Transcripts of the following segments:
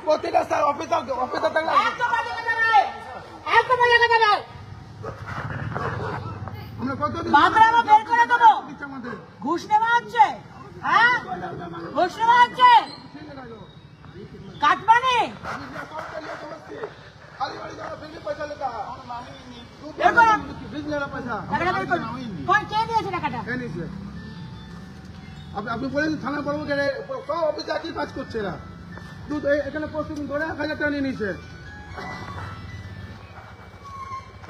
প্রতিটা sir officer থাকলে আমরা কতদিন বের করে দেবো। ঘুষ নেওয়া হচ্ছে, হ্যাঁ ঘুষ নেওয়া হচ্ছে, কাটবানি আপনি বলেন থানা পড়বো সব অফিসে একই কাজ করছে এরা। দুধ এখানে প্রস্তুত করে 1,000 টাকা নিয়ে নিচ্ছে।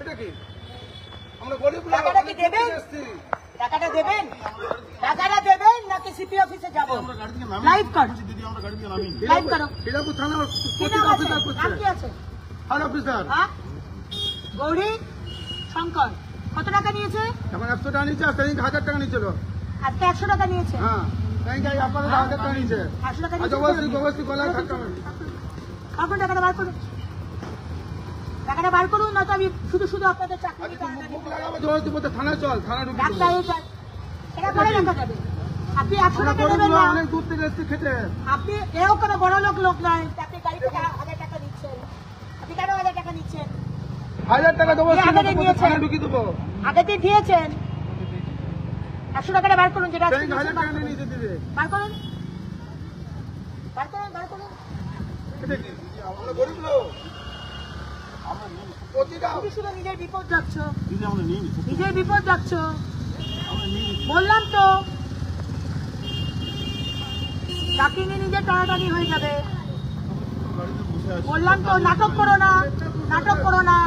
এটা কি আমরা গরিব লোক, টাকাটা কি দেবেন? টাকাটা দেবেন? টাকাটা দেবেন নাকি সিপি অফিসে যাবো? লাইভ করো, লাইভ করো। হিরাপুর থানা অফিসার করছে। নাম কি আছে? আর অফিসার গৌরী শঙ্কর। কত টাকা নিয়েছে? এখন 100 টাকা নিচ্ছে, আর সেদিন 1000 টাকা নিচ্ছিল। আজকে 100 টাকা নিয়েছে। হ্যাঁ আপনাদের 1000 টাকা নিচ্ছে। 100 টাকা অবশ্যই গলায় থাকতে হবে। এখন টাকাটা বার করুন, টাকাটা বার করুন, নয়তো আমি শুধু শুধু আপনাদের চাকরি থানায় চল, থানা ঢুকে এটা করে রাখা যাবে। আপনি 100 টাকা দেবেন না, অনেক দূর থেকে এসেছি খেতে। আপনি এও কোনো বড় লোক নয়, আপনি গাড়ি থেকে 1000 টাকা নিচ্ছেন। আপনি কেন 1000 টাকা নিচ্ছেন? 1000 টাকা দেবো, থানা ঢুকিয়ে দেবো। আগে দিয়ে দিয়েছেন। 100 টাকাটা বার করুন, যেটা 1000 টাকা নিয়ে নিতে দিবে। বার করুন, বার করুন, বার করুন। আমরা গরিব লোক, তুমি শুধু নিজের বিপদ যাচ্ছ, নিজের বিপদ যাচ্ছ। বললাম তো চাকরি নিজে টানাটানি হয়ে যাবে। বললাম তো নাটক করো না, নাটক করো না।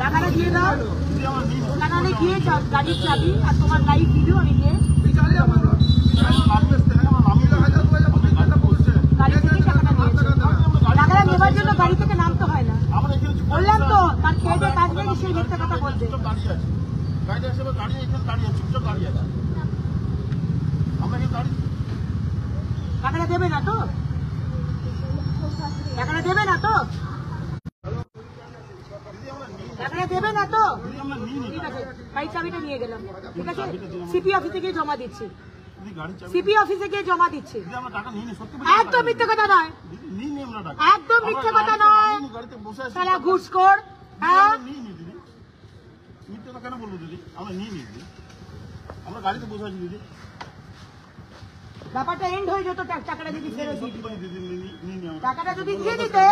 টাকাটা দিয়ে দাও, টাকা দিয়ে যাও, গাড়ির চাবি আর তোমার লাইভ ভিডিও আমি দিয়ে টাকাটা নেবার জন্য গাড়ি থেকে নামতে হয় না। বললাম তো তার খেয়ে কাজ নেই, সেই মিথ্যা কথা বলবে। টাকাটা দেবে না তো? টাকাটা দেবে না তো? টাকাটা দেবে না তো? ঠিক আছে, গাড়ির চাবিটা নিয়ে গেলাম। ঠিক আছে, সিপি অফিসে গিয়ে জমা দিচ্ছি, সিপি অফিসে গিয়ে জমা দিচ্ছি। একদম মিথ্যে কথা নয়, একদম মিথ্যে কথা নয়। সালা ঘুষখোর। হ্যাঁ কেন বলবো দিদি, আমরা নিয়ে নিই দিদি, আমরা গাড়িতে বসে আছি দিদি। ব্যাপারটা এন্ড হয়ে যেত, টাকাটা যদি ফেরত দিতে, দিদি টাকাটা যদি দিয়ে দিতে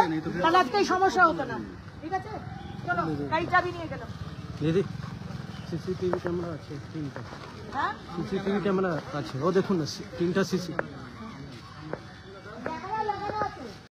তাহলে আজকে সমস্যা হতো না। ঠিক আছে, চলো গাড়ি চাবি নিয়ে গেলাম। দিদি সিসিটিভি ক্যামেরা আছে 3টা, হ্যাঁ সিসিটিভি ক্যামেরা আছে, ও দেখুন না 3টা সিসি।